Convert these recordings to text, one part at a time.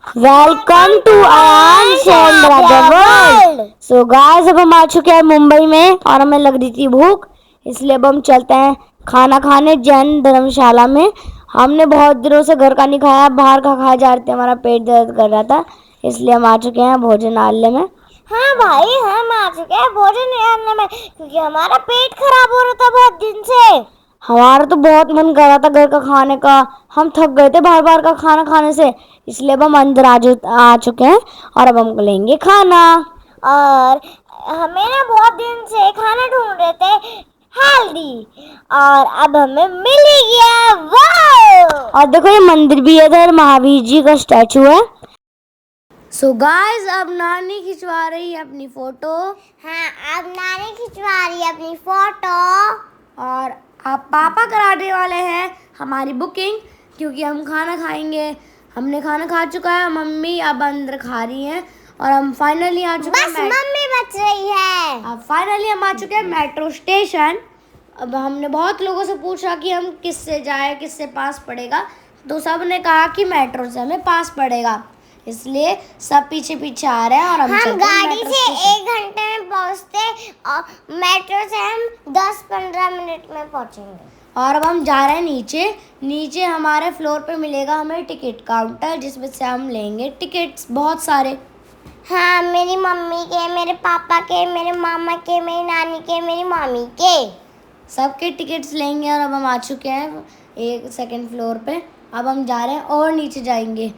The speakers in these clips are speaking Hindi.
Welcome to Aayansh and brother world. So guys, अब हम आ चुके हैं मुंबई में और हमें लग रही थी भूख, इसलिए अब हम चलते हैं खाना खाने जैन धर्मशाला में। हमने बहुत दिनों से घर का नहीं खाया, बाहर का खा जा रहे थे, हमारा पेट दर्द कर रहा था, इसलिए हम आ चुके हैं भोजनालय में। हाँ भाई, हम आ चुके हैं भोजनालय में क्योंकि हमारा पेट खराब हो रहा था बहुत दिन से। हमारा तो बहुत मन कर रहा था घर का खाने का, हम थक गए थे बाहर बाहर का खाना खाने से, इसलिए अब हम अंदर आ चुके हैं और अब हम लेंगे खाना। और हमें ना बहुत दिन से खाना ढूंढ रहे थे हेल्दी, और अब हमें मिल ही गया। वाह! और देखो ये मंदिर भी है, इधर महावीर जी का स्टैचू है। सो गाइस, अब नानी खिंचवा रही है अपनी फोटो। हाँ, अब नानी खिंचवा रही है अपनी फोटो। और आप पापा कराने वाले हैं हमारी बुकिंग, क्योंकि हम खाना खाएंगे। हमने खाना खा चुका है, मम्मी अब अंदर खा रही हैं और हम फाइनली आ चुके हैं। बस मम्मी बच रही है। अब फाइनली हम आ चुके हैं मेट्रो स्टेशन। अब हमने बहुत लोगों से पूछा कि हम किससे जाए, किससे पास पड़ेगा, तो सब ने कहा कि मेट्रो से हमें पास पड़ेगा, इसलिए सब पीछे पीछे आ रहे हैं। और हम गाड़ी से 1 घंटे में पहुंचते और मेट्रो से हम 10-15 मिनट में पहुंचेंगे। और अब हम जा रहे हैं नीचे। नीचे हमारे फ्लोर पे मिलेगा हमें टिकट काउंटर, जिसमें से हम लेंगे टिकट्स बहुत सारे। हाँ, मेरी मम्मी के, मेरे पापा के, मेरे मामा के, मेरी नानी के, मेरी मामी के, सबके टिकट्स लेंगे। और अब हम आ चुके हैं एक सेकंड फ्लोर पे। अब हम जा रहे हैं और नीचे जाएंगे,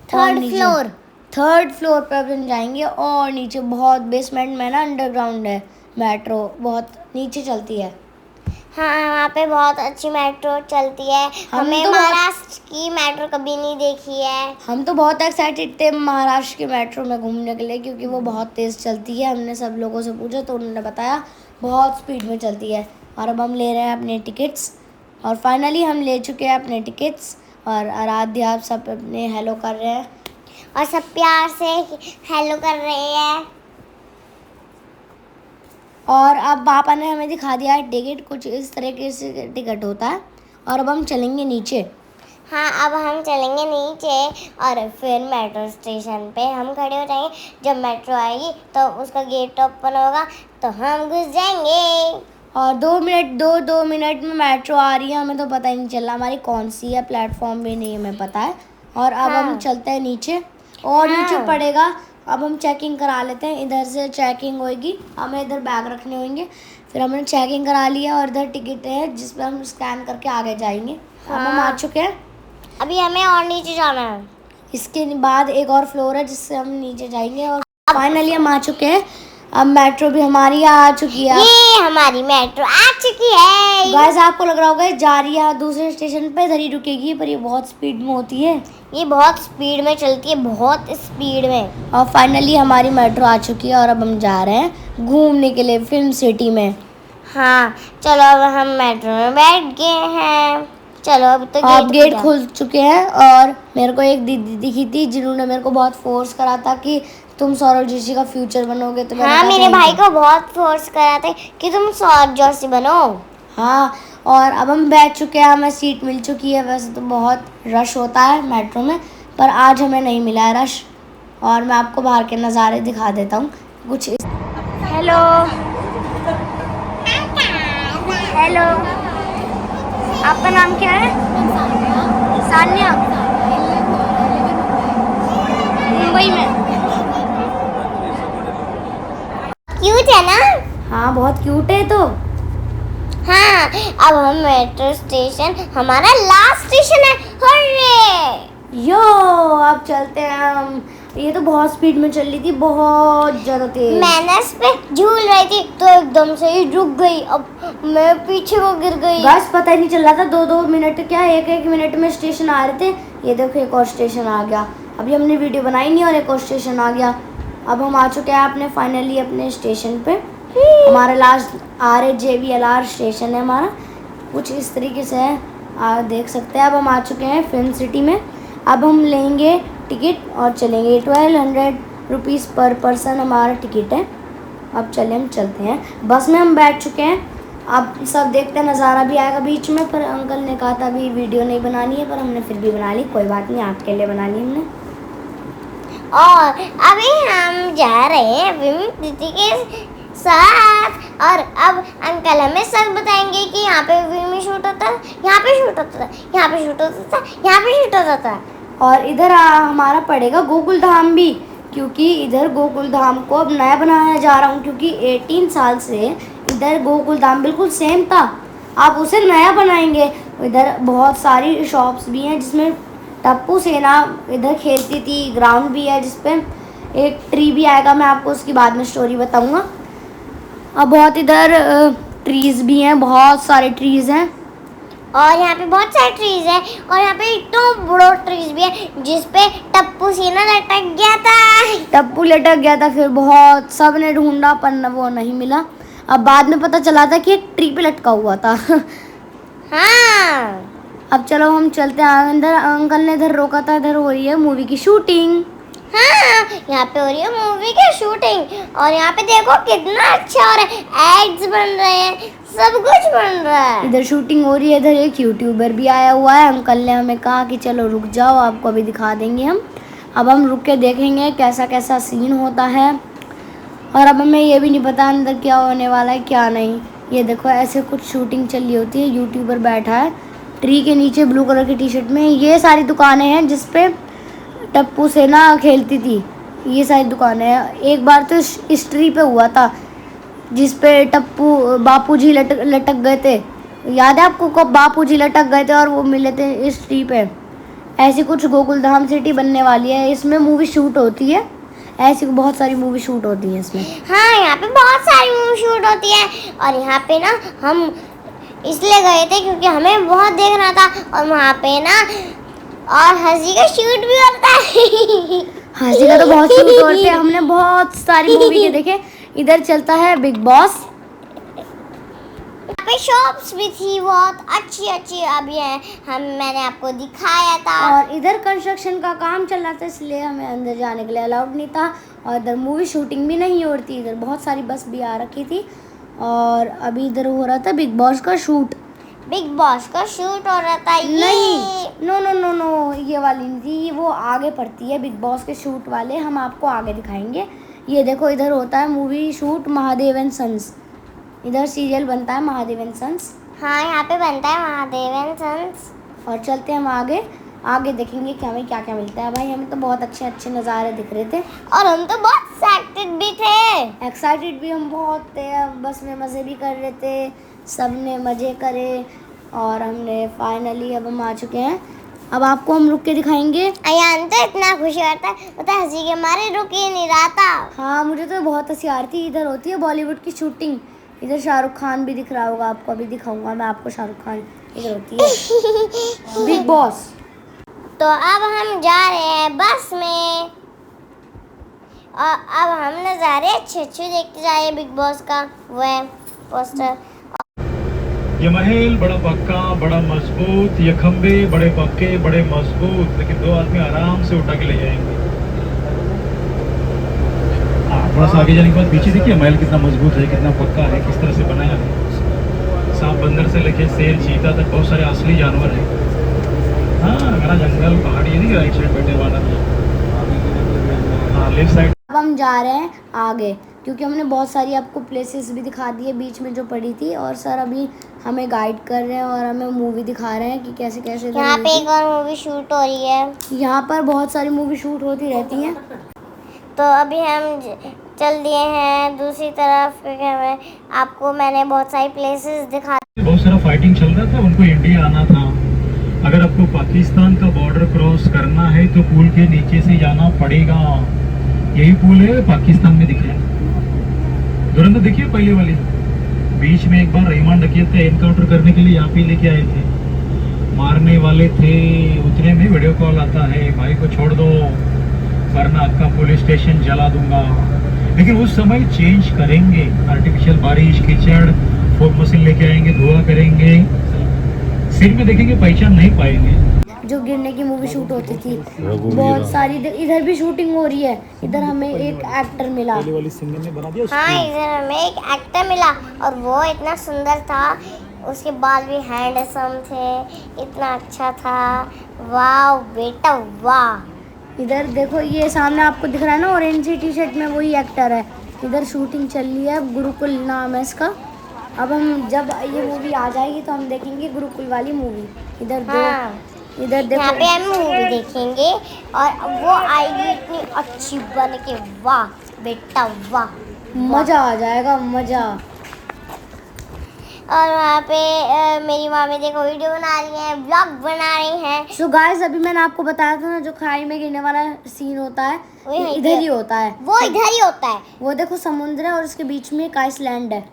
थर्ड फ्लोर पे अब हम जाएंगे और नीचे बहुत बेसमेंट में ना अंडरग्राउंड है मेट्रो, बहुत नीचे चलती है। हाँ, वहाँ पे बहुत अच्छी मेट्रो चलती है। हमें महाराष्ट्र की मेट्रो कभी नहीं देखी है। हम तो बहुत एक्साइटेड थे महाराष्ट्र की मेट्रो में घूमने के लिए, क्योंकि वो बहुत तेज़ चलती है। हमने सब लोगों से पूछा तो उन्होंने बताया बहुत स्पीड में चलती है। और अब हम ले रहे हैं अपने टिकट्स, और फाइनली हम ले चुके हैं अपने टिकट्स। और आराध्या आप सब अपने हेलो कर रहे हैं और सब प्यार से हेलो कर रहे हैं। और अब पापा ने हमें दिखा दिया है टिकट, कुछ इस तरीके से टिकट होता है। और अब हम चलेंगे नीचे। हाँ, अब हम चलेंगे नीचे और फिर मेट्रो स्टेशन पे हम खड़े हो जाएंगे। जब मेट्रो आएगी तो उसका गेट ओपन होगा तो हम घुस जाएंगे। और 2 मिनट में मेट्रो आ रही है, हमें तो पता ही नहीं चल रहा हमारी कौन सी है, प्लेटफॉर्म भी नहीं हमें पता है। और अब हम चलते हैं नीचे और नीचे पड़ेगा। अब हम चेकिंग करा लेते हैं, इधर से चेकिंग होगी, हमें इधर बैग रखने होंगे। फिर हमने चेकिंग करा लिया और इधर टिकट है जिस पर हम स्कैन करके आगे जाएंगे। अब हम आ चुके हैं, अभी हमें और नीचे जाना है। इसके बाद एक और फ्लोर है जिससे हम नीचे जाएंगे। और फाइनली हम आ चुके हैं। अब मेट्रो भी हमारी आ चुकी है। ये हमारी मेट्रो आ चुकी है। गाइस, आपको लग रहा होगा जा रही है दूसरे स्टेशन पे, इधर ही रुकेगी, पर ये बहुत स्पीड में होती है। ये बहुत स्पीड में चलती है, बहुत स्पीड में। और फाइनली हमारी मेट्रो आ चुकी है और अब हम जा रहे हैं घूमने के लिए फिल्म सिटी में। हाँ, चलो अब हम मेट्रो में बैठ गए हैं। चलो अब तो अब गेट खुल चुके हैं। और मेरे को एक दीदी दिखी थी जिन्होंने मेरे को बहुत फोर्स करा था कि तुम सौरभ जोशी का फ्यूचर बनोगे। तो हाँ, मेरे भाई को बहुत फोर्स करा था कि तुम सौरभ जोशी बनो। हाँ, और अब हम बैठ चुके हैं, हमें सीट मिल चुकी है। वैसे तो बहुत रश होता है मेट्रो में, पर आज हमें नहीं मिला है रश। और मैं आपको बाहर के नज़ारे दिखा देता हूँ कुछ इस। हेलो हेलो, आपका नाम क्या है? सान्या। मुंबई में। क्यूट है ना? हाँ, बहुत क्यूट है तो। हाँ, अब हम मेट्रो स्टेशन, हमारा लास्ट स्टेशन है। हर्रे! यो, अब चलते हैं हम। ये तो बहुत स्पीड में चल रही थी, बहुत ज़्यादा तेज। मैं इस पे झूल रही थी तो एकदम से ही रुक गई। अब मैं पीछे को गिर गई। बस पता ही नहीं चल रहा था, 2-2 मिनट क्या 1-1 मिनट में स्टेशन आ रहे थे। ये देखो एक और स्टेशन आ गया। अभी हमने वीडियो बनाई नहीं और एक और स्टेशन आ गया। अब हम आ चुके हैं अपने फाइनली अपने स्टेशन पे। हमारा लास्ट RJVLR स्टेशन है हमारा, कुछ इस तरीके से है, देख सकते हैं। अब हम आ चुके हैं फिल्म सिटी में। अब हम लेंगे टिकट और चलेंगे। 1200 रुपीज़ पर पर्सन हमारा टिकट है। अब चले हम चलते हैं, बस में हम बैठ चुके हैं। अब सब देखते हैं, नज़ारा भी आएगा बीच में, पर अंकल ने कहा था अभी वीडियो नहीं बनानी है, पर हमने फिर भी बना ली। कोई बात नहीं, आपके लिए बना ली हमने। और अभी हम जा रहे हैं विमी दीदी के साथ। और अब अंकल हमें सब बताएंगे कि यहाँ पे विमी शूट होता है, यहाँ पे शूट होता है, यहाँ पे शूट होता है, यहाँ पे शूट होता है। और इधर हमारा पड़ेगा गोकुल धाम भी, क्योंकि इधर गोकुल धाम को अब नया बनाया जा रहा हूँ, क्योंकि 18 साल से इधर गोकुल धाम बिल्कुल सेम था, आप उसे नया बनाएंगे। इधर बहुत सारी शॉप्स भी हैं जिसमें टप्पू सेना इधर खेलती थी, ग्राउंड भी है जिसपे एक ट्री भी आएगा, मैं आपको उसकी बाद में स्टोरी बताऊंगा। अब बहुत इधर ट्रीज भी हैं, बहुत सारे ट्रीज हैं, और यहाँ पे बहुत सारे ट्रीज है, और यहाँ पे इतना बड़ा ट्रीज भी है जिसपे टप्पू सीना लटक गया था। टप्पू लटक गया था, फिर बहुत सब ने ढूंढा पर वो नहीं मिला। अब बाद में पता चला था कि एक ट्री पे लटका हुआ था। हाँ, अब चलो हम चलते हैं अंदर। अंकल ने इधर रोका था, इधर हो रही है मूवी की शूटिंग। हाँ, यहाँ पे हो रही है मूवी की शूटिंग, और यहाँ पे देखो कितना अच्छा हो रहा है, एड्स बन रहे हैं, सब कुछ बन रहा है। इधर शूटिंग हो रही है, इधर एक यूट्यूबर भी आया हुआ है। अंकल ने हमें कहा कि चलो रुक जाओ, आपको अभी दिखा देंगे हम। अब हम रुक के देखेंगे कैसा कैसा सीन होता है, और अब हमें ये भी नहीं पता अंदर क्या होने वाला है क्या नहीं। ये देखो ऐसे कुछ शूटिंग चल रही होती है, यूट्यूबर बैठा है ट्री के नीचे ब्लू कलर की टी शर्ट में। ये सारी दुकानें हैं जिसपे टप्पू सेना खेलती थी, ये सारी दुकानें हैं। एक बार तो इस ट्री पे हुआ था जिसपे टप्पू बापूजी लटक गए थे, याद है आपको कब बापूजी लटक गए थे और वो मिले थे इस ट्री पे। ऐसी कुछ गोकुल धाम सिटी बनने वाली है, इसमें मूवी शूट होती है, ऐसी बहुत सारी मूवी शूट होती है इसमें। हाँ, यहाँ पे बहुत सारी मूवी शूट होती है, और यहाँ पे ना हम इसलिए गए थे क्योंकि हमें बहुत देखना था, और वहाँ पे ना और हंसी का शूट भी होता है। हंसी का तो बहुत शूट होते हैं, हमने बहुत सारी मूवी के देखे। इधर चलता है बिग बॉस। यहाँ पे शॉप्स भी थी बहुत अच्छी अच्छी, अभी मैंने आपको दिखाया था। और इधर कंस्ट्रक्शन का काम चल रहा था, इसलिए हमें अंदर जाने के लिए अलाउड नहीं था, और इधर मूवी शूटिंग भी नहीं हो रही थी। इधर बहुत सारी बस भी आ रखी थी, और अभी इधर हो रहा था बिग बॉस का शूट। बिग बॉस का शूट हो रहा था? नहीं, नो नो नो नो, ये वाली नहीं थी, वो आगे पड़ती है। बिग बॉस के शूट वाले हम आपको आगे दिखाएंगे। ये देखो इधर होता है movie shoot Mahadev and sons, इधर सीरियल बनता है महादेव एंड सन्स। हाँ, यहाँ पे बनता है महादेव एंड सन्स। और चलते हैं हम आगे, आगे देखेंगे कि हमें क्या क्या मिलता है। भाई हमें तो बहुत अच्छे अच्छे नज़ारे दिख रहे थे, और हम तो बहुत एक्साइटेड भी थे। एक्साइटेड भी हम बहुत थे। बस में मज़े भी कर रहे थे, सब ने मज़े करे, और हमने फाइनली अब हम आ चुके हैं। अब आपको हम रुक के दिखाएंगे। अयान तो इतना खुश होता है, पता है, हंसी के मारे रुक ही नहीं रहा था। हाँ, मुझे तो बहुत हंसी आ रही थी। इधर होती है बॉलीवुड की शूटिंग, इधर शाहरुख खान भी दिख रहा होगा आपको, अभी दिखाऊंगा मैं आपको शाहरुख खान। इधर होती है बिग बॉस। तो अब हम जा रहे हैं बस में, और अब हम नज़ारे अच्छे अच्छे देखते जा रहे हैं बिग बॉस का वो पोस्टर। ये महल बड़ा पक्का बड़ा मजबूत, ये खंबे बड़े पक्के बड़े मजबूत, लेकिन दो आदमी आराम से उठा के ले जाएंगे। थोड़ा सा आगे जाने के बाद पीछे देखिए महल कितना मजबूत है, कितना पक्का है, किस तरह से बनाया है। सांप बंदर से लेके शेर चीता तक बहुत सारे असली जानवर हैं। हाँ, घना जंगल पहाड़ी है, नहीं राइट साइड बैठे वाला, हाँ लेफ्ट साइड। अब हम जा रहे हैं आगे, क्योंकि हमने बहुत सारी आपको प्लेसेस भी दिखा दी है बीच में जो पड़ी थी, और सर अभी हमें गाइड कर रहे हैं और हमें मूवी दिखा रहे हैं कि कैसे कैसे। यहाँ पे एक और मूवी शूट हो रही है, यहाँ पर बहुत सारी मूवी शूट होती रहती हैं। तो अभी हम चल दिए हैं दूसरी तरफ, क्योंकि हमें आपको मैंने बहुत सारी प्लेसेस दिखा। बहुत सारा फाइटिंग चल रहा था, उनको इंडिया आना था। अगर आपको पाकिस्तान का बॉर्डर क्रॉस करना है तो पुल के नीचे से जाना पड़ेगा। यही पुल है, पाकिस्तान में दिख रहा है। दुरंत देखिए पहले वाली, बीच में एक बार रहमान डकैत का एनकाउंटर करने के लिए यहाँ पे लेके आए थे, मारने वाले थे। उतने में वीडियो कॉल आता है, भाई को छोड़ दो वरना आपका पुलिस स्टेशन जला दूंगा। लेकिन उस समय चेंज करेंगे, आर्टिफिशियल बारिश कीचड़, फोक मशीन लेके आएंगे, धुआं करेंगे, सिर में देखेंगे पहचान नहीं पाएंगे। जो गिरने की मूवी शूट होती थी बहुत सारी, इधर भी शूटिंग हो रही है। इधर हमें एक एक्टर मिला, हाँ, इधर हमें एक एक्टर मिला, और वो इतना सुंदर था, उसके बाल भी हैंडसम थे, इतना अच्छा था। वाह बेटा वाह। इधर देखो ये सामने आपको दिख रहा है ना ऑरेंज टी शर्ट में, वही एक्टर है। इधर शूटिंग चल रही है, गुरुकुल नाम है इसका। अब हम जब ये मूवी आ जाएगी तो हम देखेंगे गुरुकुल वाली मूवी। इधर इधर देखो, यहाँ पे हम मूवी देखेंगे और वो आएगी इतनी अच्छी बन के, वाह बेटा वाह, मजा आ जाएगा, मजा। और वहाँ पे मेरी मामी देखो वीडियो बना रही हैं, ब्लॉग बना रही हैं। सो गाइस, अभी मैंने आपको बताया था ना जो खाई में गिरने वाला सीन होता है, वही इधर ही होता है। वो इधर ही होता है। वो देखो समुद्र है और उसके बीच में एक आइसलैंड है।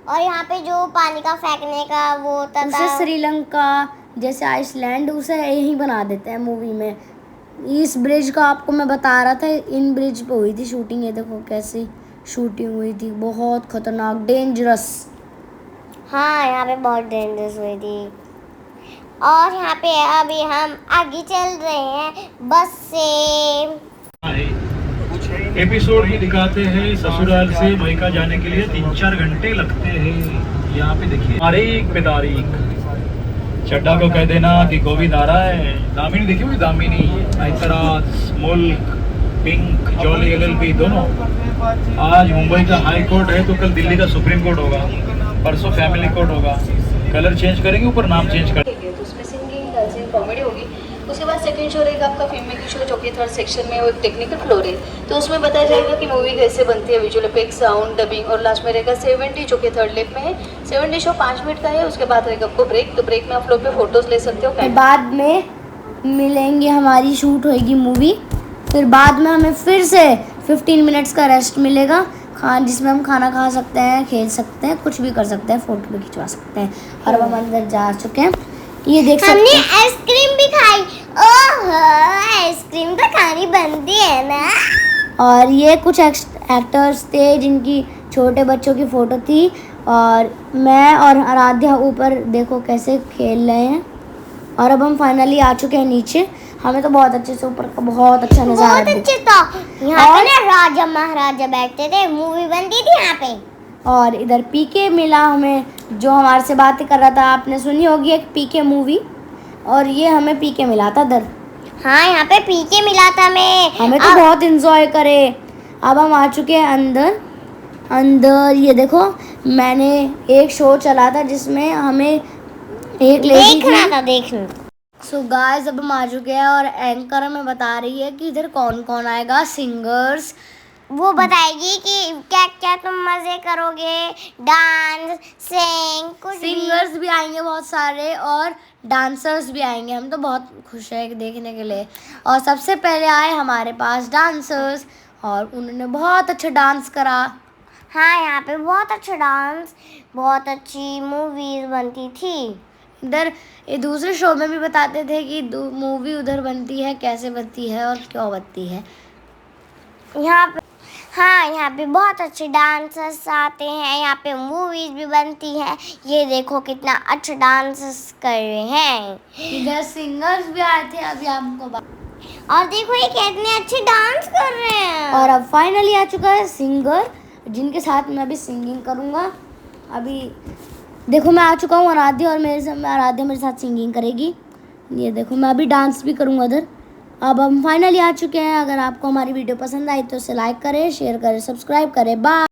और यहाँ पे जो पानी का फेंकने का वो होता उसे था, श्रीलंका जैसे आइसलैंड उसे यही बना देते हैं मूवी में। इस ब्रिज का आपको मैं बता रहा था, इन ब्रिज पे हुई थी शूटिंग। ये देखो कैसी शूटिंग हुई थी, बहुत खतरनाक, डेंजरस। हाँ यहाँ पे बहुत डेंजरस हुई थी। और यहाँ पे अभी हम आगे चल रहे हैं बस से। एपिसोड भी दिखाते हैं, ससुराल से मायका जाने के लिए 3-4 घंटे लगते हैं। यहाँ पे देखिए तारीख पे तारीख। चड्डा को कह देना कि गोविंद आ रहा है। दामिनी देखी हुई, दामिनी, ऐतराज, मुल्क, पिंक, जॉली LLB दोनों। आज मुंबई का हाई कोर्ट है तो कल दिल्ली का सुप्रीम कोर्ट होगा, परसों फैमिली कोर्ट होगा। कलर चेंज करेंगे, ऊपर नाम चेंज कर। तो उसमें सिंगिंग, डांसिंग, कॉमेडी होगी। उसके बाद सेकंड शो रहेगा आपका फिल्म मेकिंग शो, जो कि थर्ड सेक्शन में वो एक टेक्निकल फ्लोर है। तो उसमें बताया जाएगा कि मूवी कैसे बनती है, विजुअल इफेक्ट्स, साउंड, डबिंग। और लास्ट में रहेगा 70 जो कि थर्ड लेग में है। 70 शो 5 मिनट का है। उसके बाद रहेगा आपको ब्रेक। तो ब्रेक में आप लोग पे फोटोज ले सकते हो। बाद में मिलेंगे, हमारी शूट होएगी मूवी। फिर बाद में हमें फिर से 15 मिनट्स का रेस्ट मिलेगा, जिसमें हम खाना खा सकते हैं, खेल सकते हैं, कुछ भी कर सकते हैं, फोटो भी खिंचवा सकते हैं। और अब हम अंदर जा चुके हैं, ये देख सकते हमने हैं। आइसक्रीम भी खाई। ओहो, आइसक्रीम तो खानी बनती है ना। और ये कुछ एक्टर्स थे जिनकी छोटे बच्चों की फ़ोटो थी। और मैं और आराध्या ऊपर देखो कैसे खेल रहे हैं। और अब हम फाइनली आ चुके हैं नीचे। हमें तो बहुत अच्छे से ऊपर का बहुत अच्छा नज़ारा बहुत दिख। अच्छे था। यहाँ पे ना राजा महाराजा बैठते थे, मूवी बनती थी यहाँ पे। और इधर पीके मिला हमें, जो हमारे से बातें कर रहा था। आपने सुनी होगी एक पीके मूवी, और ये हमें पीके मिला था इधर। हाँ यहाँ पे पीके मिला था हमें तो बहुत इंजॉय करे। अब हम आ चुके हैं अंदर। ये देखो, मैंने एक शो चला था जिसमें हमें एक लेडी देखना। सो गाइस, अब हम आ चुके हैं और एंकर हमें बता रही है कि इधर कौन कौन आएगा। सिंगर्स वो बताएगी कि क्या क्या तुम मजे करोगे, डांस, सिंग, कुछ भी। सिंगर्स भी आएंगे बहुत सारे, और डांसर्स भी आएंगे। हम तो बहुत खुश हैं देखने के लिए। और सबसे पहले आए हमारे पास डांसर्स, और उन्होंने बहुत अच्छा डांस करा। हाँ यहाँ पे बहुत अच्छा डांस, बहुत अच्छी मूवीज बनती थी। इधर ये दूसरे शो में भी बताते थे कि मूवी उधर बनती है, कैसे बनती है और क्यों बनती है। यहाँ पे हाँ यहाँ पे बहुत अच्छे डांसर्स आते हैं, यहाँ पे मूवीज भी बनती है। ये देखो कितना अच्छा डांस कर रहे हैं। इधर सिंगर्स भी आए थे अभी आपको और देखो ये कितने अच्छे डांस कर रहे हैं। और अब फाइनली आ चुका है सिंगर, जिनके साथ मैं अभी सिंगिंग करूँगा। अभी देखो मैं आ चुका हूँ आराध्या, और आराध्या मेरे साथ सिंगिंग करेगी। ये देखो मैं अभी डांस भी करूँगा इधर। अब हम फाइनली आ चुके हैं। अगर आपको हमारी वीडियो पसंद आई तो उसे लाइक करें, शेयर करें, सब्सक्राइब करें। बाय।